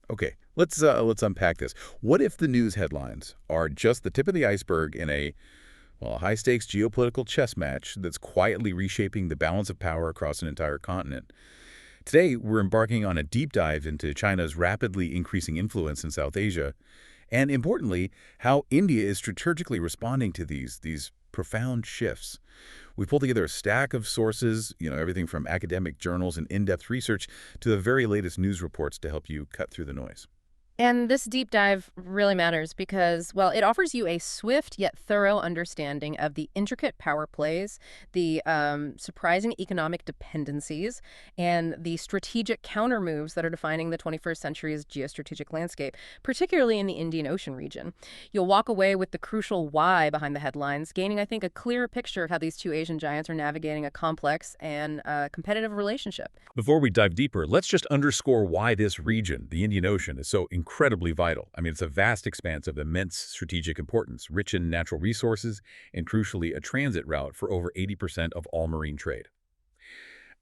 Okay, let's unpack this. What if the news headlines are just the tip of the iceberg in a, well, a high-stakes geopolitical chess match that's quietly reshaping the balance of power across an entire continent? Today, we're embarking on a deep dive into China's rapidly increasing influence in South Asia, and importantly, how India is strategically responding to these profound shifts. We pulled together a stack of sources, everything from academic journals and in-depth research to the very latest news reports to help you cut through the noise. And this deep dive really matters because, well, it offers you a swift yet thorough understanding of the intricate power plays, the surprising economic dependencies, and the strategic counter moves that are defining the 21st century's geostrategic landscape, particularly in the Indian Ocean region. You'll walk away with the crucial why behind the headlines, gaining, I think, a clearer picture of how these two Asian giants are navigating a complex and competitive relationship. Before we dive deeper, let's just underscore why this region, the Indian Ocean, is so incredibly vital. I mean, it's a vast expanse of immense strategic importance, rich in natural resources, and crucially, a transit route for over 80% of all marine trade.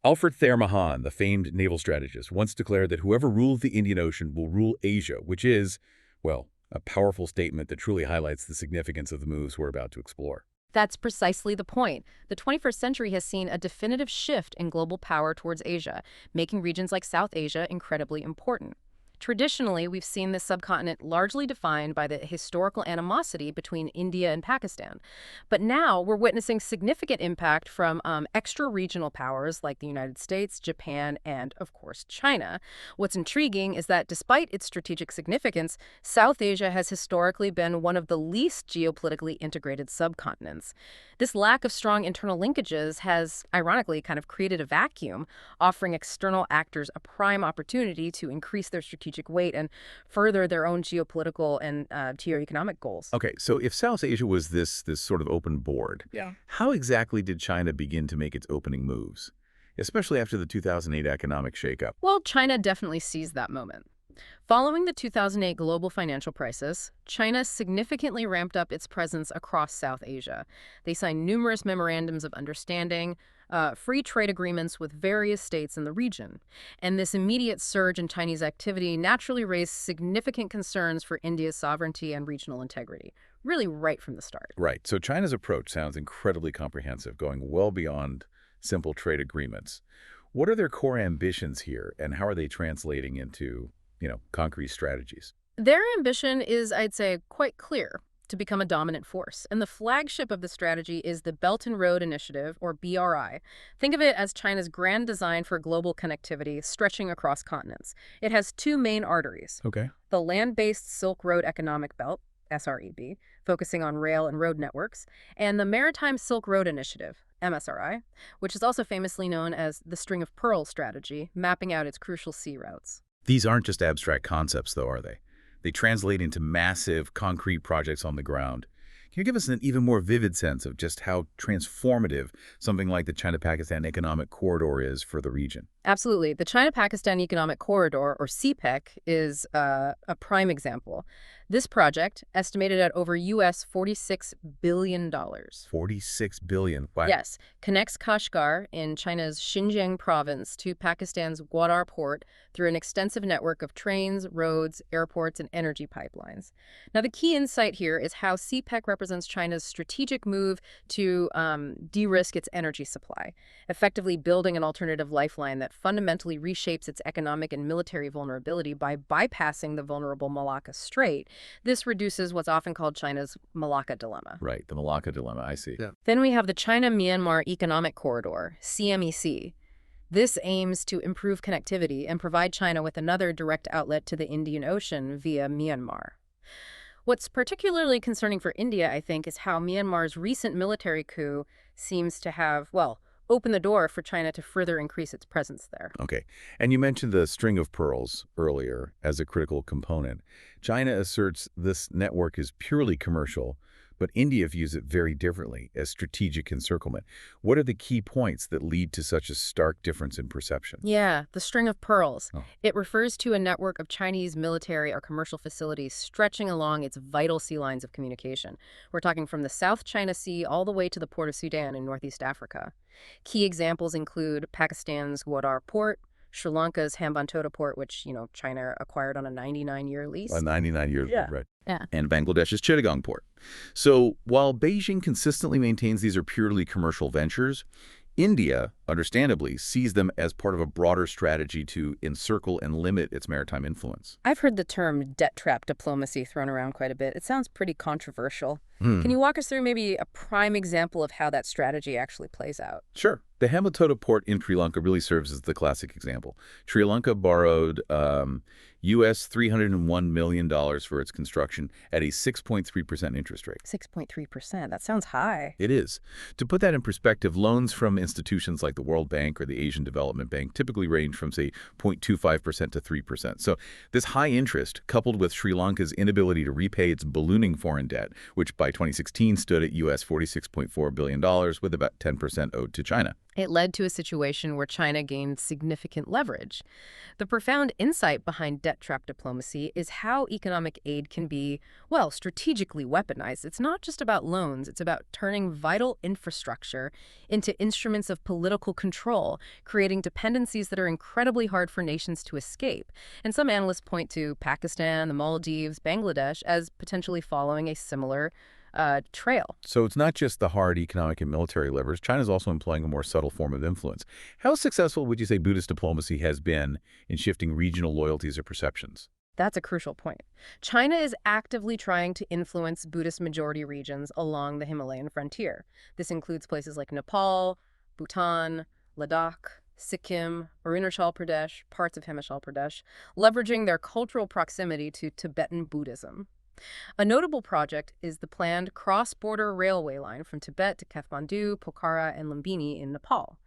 Alfred Thayer Mahan, the famed naval strategist, once declared that whoever rules the Indian Ocean will rule Asia, which is, well, a powerful statement that truly highlights the significance of the moves we're about to explore. That's precisely the point. The 21st century has seen a definitive shift in global power towards Asia, making regions like South Asia incredibly important. Traditionally, we've seen this subcontinent largely defined by the historical animosity between India and Pakistan. But now we're witnessing significant impact from extra-regional powers like the United States, Japan, and, of course, China. What's intriguing is that despite its strategic significance, South Asia has historically been one of the least geopolitically integrated subcontinents. This lack of strong internal linkages has, ironically, kind of created a vacuum, offering external actors a prime opportunity to increase their strategic weight and further their own geopolitical and geo-economic goals. Okay, so if South Asia was this sort of open board, Yeah. how exactly did China begin to make its opening moves, especially after the 2008 economic shakeup? Well, China definitely seized that moment. Following the 2008 global financial crisis, China significantly ramped up its presence across South Asia. They signed numerous memorandums of understanding, free trade agreements with various states in the region. And this immediate surge in Chinese activity naturally raised significant concerns for India's sovereignty and regional integrity, really right from the start. Right, so China's approach sounds incredibly comprehensive, going well beyond simple trade agreements. What are their core ambitions here, and how are they translating into, concrete strategies? Their ambition is, I'd say, quite clear: to become a dominant force. And the flagship of the strategy is the Belt and Road Initiative, or BRI. Think of it as China's grand design for global connectivity stretching across continents. It has two main arteries: Okay. the land-based Silk Road Economic Belt, SREB, focusing on rail and road networks, and the Maritime Silk Road Initiative, MSRI, which is also famously known as the String of Pearls strategy, mapping out its crucial sea routes. These aren't just abstract concepts, though, are they? They translate into massive, concrete projects on the ground. Can you give us an even more vivid sense of just how transformative something like the China-Pakistan Economic Corridor is for the region? Absolutely. The China-Pakistan Economic Corridor, or CPEC, is a prime example. This project, estimated at over $46 billion. $46 billion. Wow. Yes, connects Kashgar in China's Xinjiang province to Pakistan's Gwadar port through an extensive network of trains, roads, airports, and energy pipelines. Now, the key insight here is how CPEC represents China's strategic move to de-risk its energy supply, effectively building an alternative lifeline that fundamentally reshapes its economic and military vulnerability by bypassing the vulnerable Malacca Strait. This reduces what's often called China's Malacca Dilemma. Right, the Malacca Dilemma, I see. Yeah. Then we have the China-Myanmar Economic Corridor, CMEC. This aims to improve connectivity and provide China with another direct outlet to the Indian Ocean via Myanmar. What's particularly concerning for India, I think, is how Myanmar's recent military coup seems to have, well, opened the door for China to further increase its presence there. Okay. And you mentioned the String of Pearls earlier as a critical component. China asserts this network is purely commercial, but India views it very differently, as strategic encirclement. What are the key points that lead to such a stark difference in perception? Yeah, the String of Pearls. Oh. It refers to a network of Chinese military or commercial facilities stretching along its vital sea lines of communication. We're talking from the South China Sea all the way to the Port of Sudan in Northeast Africa. Key examples include Pakistan's Gwadar Port, Sri Lanka's Hambantota port, which, China acquired on a 99-year lease. 99 years, Yeah. right. Yeah. And Bangladesh's Chittagong port. So while Beijing consistently maintains these are purely commercial ventures, India, understandably, sees them as part of a broader strategy to encircle and limit its maritime influence. I've heard the term debt trap diplomacy thrown around quite a bit. It sounds pretty controversial. Hmm. Can you walk us through maybe a prime example of how that strategy actually plays out? Sure. The Hambantota port in Sri Lanka really serves as the classic example. Sri Lanka borrowed US $301 million for its construction at a 6.3% interest rate. 6.3%. That sounds high. It is. To put that in perspective, loans from institutions like the World Bank or the Asian Development Bank typically range from, say, 0.25% to 3%. So this high interest, coupled with Sri Lanka's inability to repay its ballooning foreign debt, which by 2016 stood at US $46.4 billion with about 10% owed to China. It led to a situation where China gained significant leverage. The profound insight behind debt trap diplomacy is how economic aid can be, well, strategically weaponized. It's not just about loans. It's about turning vital infrastructure into instruments of political control, creating dependencies that are incredibly hard for nations to escape. And some analysts point to Pakistan, the Maldives, Bangladesh as potentially following a similar trail. So it's not just the hard economic and military levers. China's also employing a more subtle form of influence. How successful would you say Buddhist diplomacy has been in shifting regional loyalties or perceptions? That's a crucial point. China is actively trying to influence Buddhist majority regions along the Himalayan frontier. This includes places like Nepal, Bhutan, Ladakh, Sikkim, Arunachal Pradesh, parts of Himachal Pradesh, leveraging their cultural proximity to Tibetan Buddhism. A notable project is the planned cross-border railway line from Tibet to Kathmandu, Pokhara, and Lumbini in Nepal.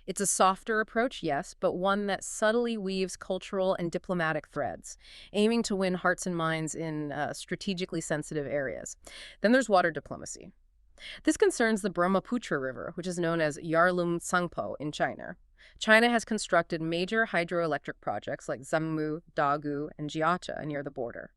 It's a softer approach, yes, but one that subtly weaves cultural and diplomatic threads, aiming to win hearts and minds in strategically sensitive areas. Then there's water diplomacy. This concerns the Brahmaputra River, which is known as Yarlung Tsangpo in China. China has constructed major hydroelectric projects like Jammu, Dagu, and Jiacha near the border.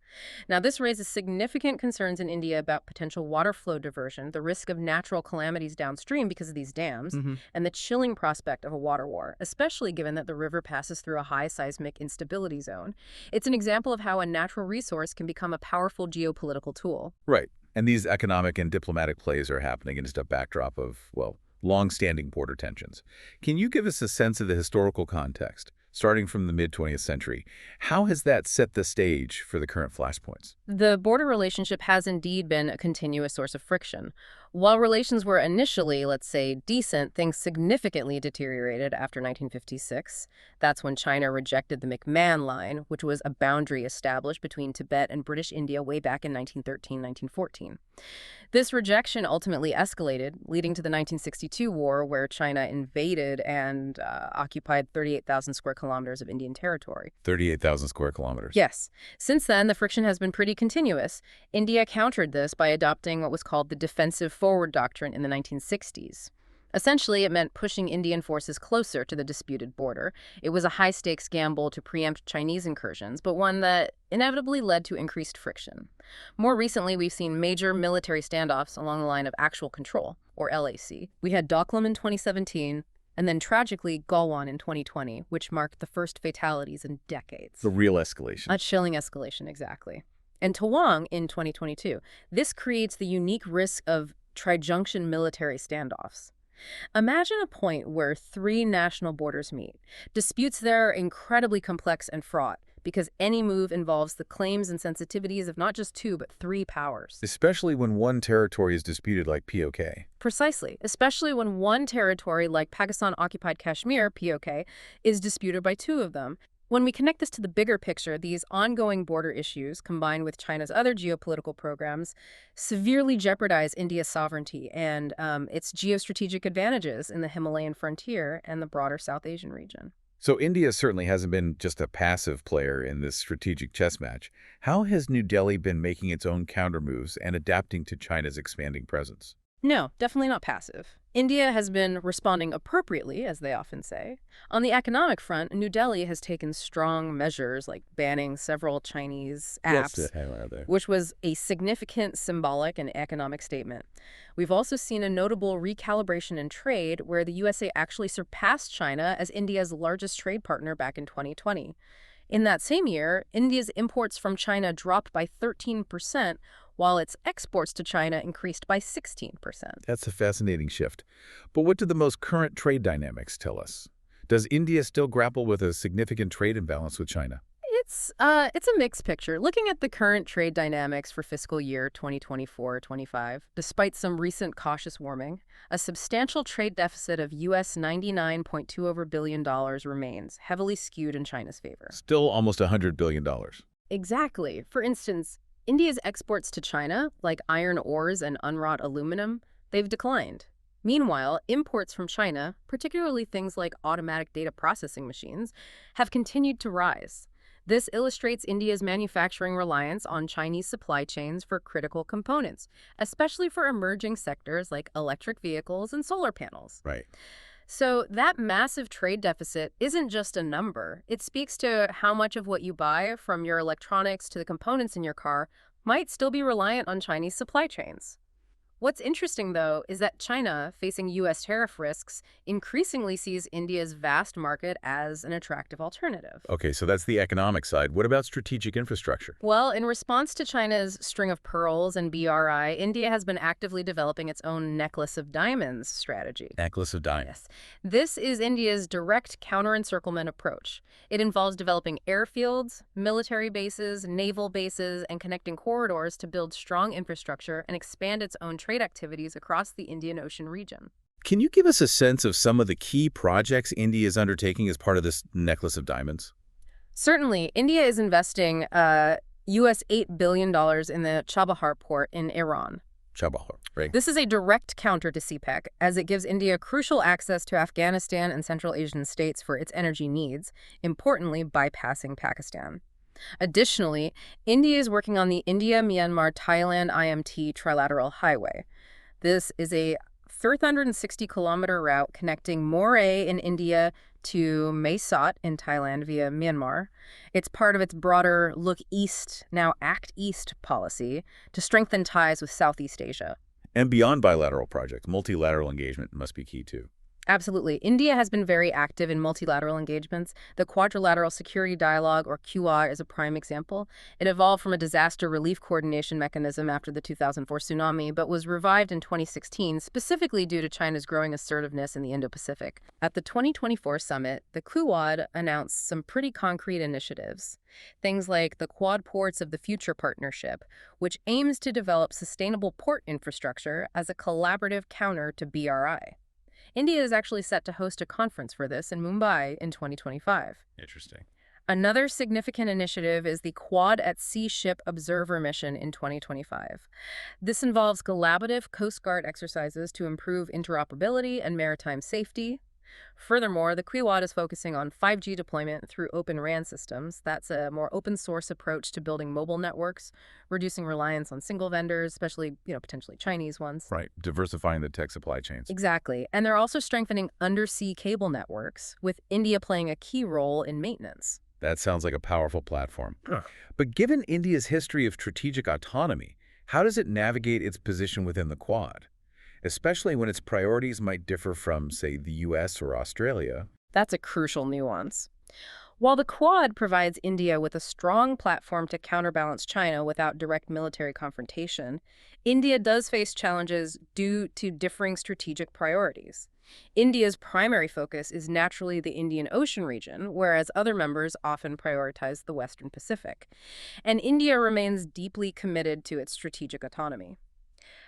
Now, this raises significant concerns in India about potential water flow diversion, the risk of natural calamities downstream because of these dams, and the chilling prospect of a water war, especially given that the river passes through a high seismic instability zone. It's an example of how a natural resource can become a powerful geopolitical tool. Right. And these economic and diplomatic plays are happening against a backdrop of, well, long-standing border tensions. Can you give us a sense of the historical context, starting from the mid-20th century? How has that set the stage for the current flashpoints? The border relationship has indeed been a continuous source of friction. While relations were initially, let's say, decent, things significantly deteriorated after 1956. That's when China rejected the McMahon Line, which was a boundary established between Tibet and British India way back in 1913-1914. This rejection ultimately escalated, leading to the 1962 war, where China invaded and occupied 38,000 square kilometers of Indian territory. 38,000 square kilometers. Yes. Since then, the friction has been pretty continuous. India countered this by adopting what was called the defensive forward doctrine in the 1960s. Essentially, it meant pushing Indian forces closer to the disputed border. It was a high-stakes gamble to preempt Chinese incursions, but one that inevitably led to increased friction. More recently, we've seen major military standoffs along the line of actual control, or LAC. We had Doklam in 2017, and then tragically Galwan in 2020, which marked the first fatalities in decades. The real escalation. A chilling escalation, exactly. And Tawang in 2022. This creates the unique risk of tri-junction military standoffs. Imagine a point where three national borders meet. Disputes there are incredibly complex and fraught because any move involves the claims and sensitivities of not just two, but three powers. Especially when one territory is disputed like POK. Precisely. Especially when one territory like Pakistan-occupied Kashmir, POK, is disputed by two of them. When we connect this to the bigger picture, these ongoing border issues, combined with China's other geopolitical programs, severely jeopardize India's sovereignty and its geostrategic advantages in the Himalayan frontier and the broader South Asian region. So India certainly hasn't been just a passive player in this strategic chess match. How has New Delhi been making its own countermoves and adapting to China's expanding presence? No, definitely not passive. India has been responding appropriately, as they often say. On the economic front, New Delhi has taken strong measures like banning several Chinese What's the apps, headline there? which was a significant symbolic and economic statement. We've also seen a notable recalibration in trade where the USA actually surpassed China as India's largest trade partner back in 2020. In that same year, India's imports from China dropped by 13%, while its exports to China increased by 16%. That's a fascinating shift. But what do the most current trade dynamics tell us? Does India still grapple with a significant trade imbalance with China? It's a mixed picture. Looking at the current trade dynamics for fiscal year 2024-25, despite some recent cautious warming, a substantial trade deficit of US $99.2 over billion remains, heavily skewed in China's favor. Still almost $100 billion. Exactly. For instance, India's exports to China, like iron ores and unwrought aluminum, they've declined. Meanwhile, imports from China, particularly things like automatic data processing machines, have continued to rise. This illustrates India's manufacturing reliance on Chinese supply chains for critical components, especially for emerging sectors like electric vehicles and solar panels. Right. So that massive trade deficit isn't just a number. It speaks to how much of what you buy, from your electronics to the components in your car, might still be reliant on Chinese supply chains. What's interesting, though, is that China, facing U.S. tariff risks, increasingly sees India's vast market as an attractive alternative. Okay, so that's the economic side. What about strategic infrastructure? Well, in response to China's string of pearls and BRI, India has been actively developing its own necklace of diamonds strategy. Necklace of diamonds. Yes. This is India's direct counter-encirclement approach. It involves developing airfields, military bases, naval bases, and connecting corridors to build strong infrastructure and expand its own trade activities across the Indian Ocean region. Can you give us a sense of some of the key projects India is undertaking as part of this necklace of diamonds? Certainly, India is investing US $8 billion in the Chabahar port in Iran. Chabahar, right? This is a direct counter to CPEC, as it gives India crucial access to Afghanistan and Central Asian states for its energy needs, importantly bypassing Pakistan. Additionally, India is working on the India-Myanmar-Thailand IMT trilateral highway. This is a 360-kilometer route connecting Moreh in India to Mae Sot in Thailand via Myanmar. It's part of its broader Look East, Now Act East policy to strengthen ties with Southeast Asia. And beyond bilateral projects, multilateral engagement must be key too. Absolutely. India has been very active in multilateral engagements. The Quadrilateral Security Dialogue, or QA, is a prime example. It evolved from a disaster relief coordination mechanism after the 2004 tsunami, but was revived in 2016, specifically due to China's growing assertiveness in the Indo-Pacific. At the 2024 summit, the Quad announced some pretty concrete initiatives. Things like the Quad Ports of the Future Partnership, which aims to develop sustainable port infrastructure as a collaborative counter to BRI. India is actually set to host a conference for this in Mumbai in 2025. Interesting. Another significant initiative is the Quad at Sea Ship Observer Mission in 2025. This involves collaborative Coast Guard exercises to improve interoperability and maritime safety. Furthermore, the Quad is focusing on 5G deployment through Open RAN systems. That's a more open-source approach to building mobile networks, reducing reliance on single vendors, especially, potentially Chinese ones. Right, diversifying the tech supply chains. Exactly. And they're also strengthening undersea cable networks, with India playing a key role in maintenance. That sounds like a powerful platform. But given India's history of strategic autonomy, how does it navigate its position within the Quad? Especially when its priorities might differ from, say, the U.S. or Australia. That's a crucial nuance. While the Quad provides India with a strong platform to counterbalance China without direct military confrontation, India does face challenges due to differing strategic priorities. India's primary focus is naturally the Indian Ocean region, whereas other members often prioritize the Western Pacific. And India remains deeply committed to its strategic autonomy.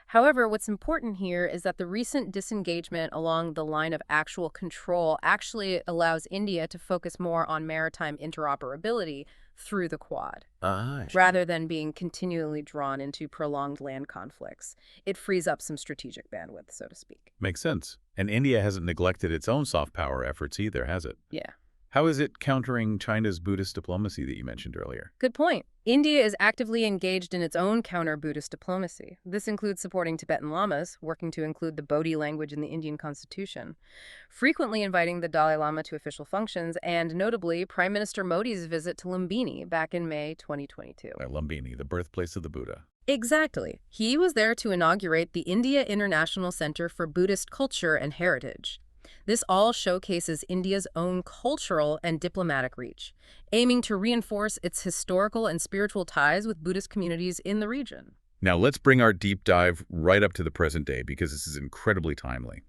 However, what's important here is that the recent disengagement along the line of actual control actually allows India to focus more on maritime interoperability through the Quad, rather than being continually drawn into prolonged land conflicts. It frees up some strategic bandwidth, so to speak. Makes sense. And India hasn't neglected its own soft power efforts either, has it? Yeah. How is it countering China's Buddhist diplomacy that you mentioned earlier? Good point. India is actively engaged in its own counter-Buddhist diplomacy. This includes supporting Tibetan lamas, working to include the Bodhi language in the Indian constitution, frequently inviting the Dalai Lama to official functions, and notably, Prime Minister Modi's visit to Lumbini back in May 2022. Lumbini, the birthplace of the Buddha. Exactly. He was there to inaugurate the India International Center for Buddhist Culture and Heritage. This all showcases India's own cultural and diplomatic reach, aiming to reinforce its historical and spiritual ties with Buddhist communities in the region. Now let's bring our deep dive right up to the present day because this is incredibly timely.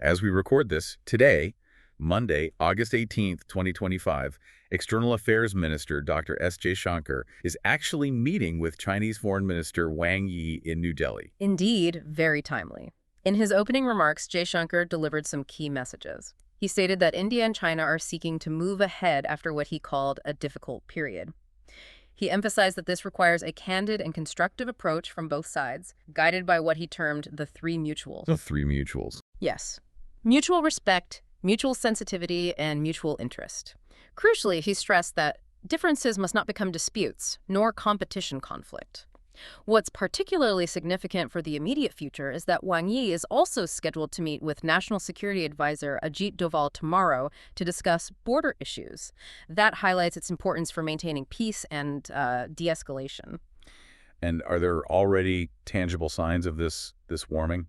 As we record this, today, Monday, August 18th, 2025, External Affairs Minister Dr. S. Jaishankar is actually meeting with Chinese Foreign Minister Wang Yi in New Delhi. Indeed, very timely. In his opening remarks, Jaishankar delivered some key messages. He stated that India and China are seeking to move ahead after what he called a difficult period. He emphasized that this requires a candid and constructive approach from both sides, guided by what he termed the three mutuals. The three mutuals. Yes. Mutual respect, mutual sensitivity, and mutual interest. Crucially, he stressed that differences must not become disputes, nor competition conflict. What's particularly significant for the immediate future is that Wang Yi is also scheduled to meet with National Security Advisor Ajit Doval tomorrow to discuss border issues. That highlights its importance for maintaining peace and de-escalation. And are there already tangible signs of this warming,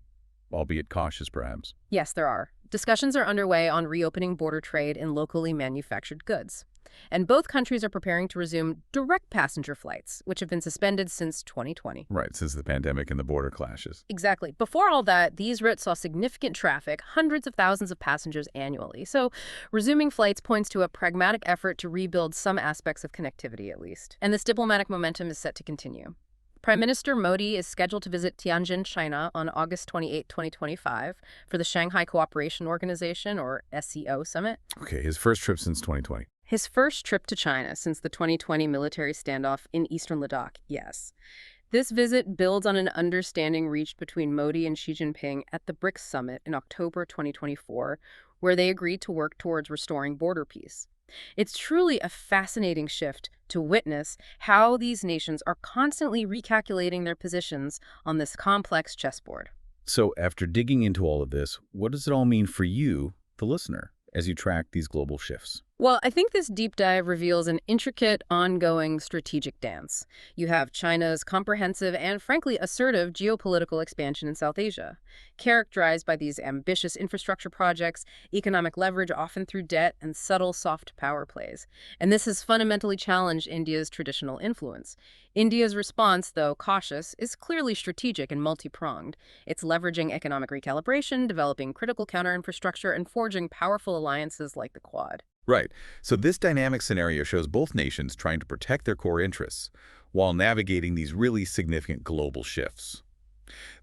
albeit cautious perhaps? Yes, there are. Discussions are underway on reopening border trade in locally manufactured goods. And both countries are preparing to resume direct passenger flights, which have been suspended since 2020. Right, since the pandemic and the border clashes. Exactly. Before all that, these routes saw significant traffic, hundreds of thousands of passengers annually. So resuming flights points to a pragmatic effort to rebuild some aspects of connectivity, at least. And this diplomatic momentum is set to continue. Prime Minister Modi is scheduled to visit Tianjin, China on August 28, 2025 for the Shanghai Cooperation Organization, or SCO, summit. Okay, his first trip since 2020. His first trip to China since the 2020 military standoff in eastern Ladakh, yes. This visit builds on an understanding reached between Modi and Xi Jinping at the BRICS summit in October 2024, where they agreed to work towards restoring border peace. It's truly a fascinating shift to witness how these nations are constantly recalculating their positions on this complex chessboard. So after digging into all of this, what does it all mean for you, the listener, as you track these global shifts? Well, I think this deep dive reveals an intricate, ongoing strategic dance. You have China's comprehensive and, frankly, assertive geopolitical expansion in South Asia, characterized by these ambitious infrastructure projects, economic leverage often through debt, and subtle soft power plays. And this has fundamentally challenged India's traditional influence. India's response, though cautious, is clearly strategic and multi-pronged. It's leveraging economic recalibration, developing critical counter-infrastructure, and forging powerful alliances like the Quad. Right. So this dynamic scenario shows both nations trying to protect their core interests while navigating these really significant global shifts.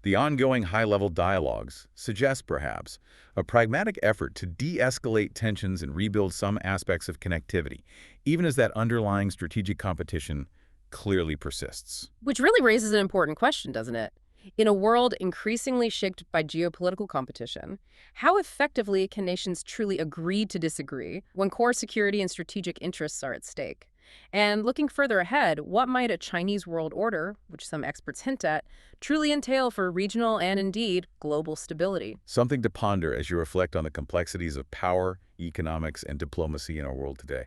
The ongoing high-level dialogues suggest, perhaps, a pragmatic effort to de-escalate tensions and rebuild some aspects of connectivity, even as that underlying strategic competition clearly persists. Which really raises an important question, doesn't it? In a world increasingly shaped by geopolitical competition, how effectively can nations truly agree to disagree when core security and strategic interests are at stake? And looking further ahead, what might a Chinese world order, which some experts hint at, truly entail for regional and, indeed, global stability? Something to ponder as you reflect on the complexities of power, economics, and diplomacy in our world today.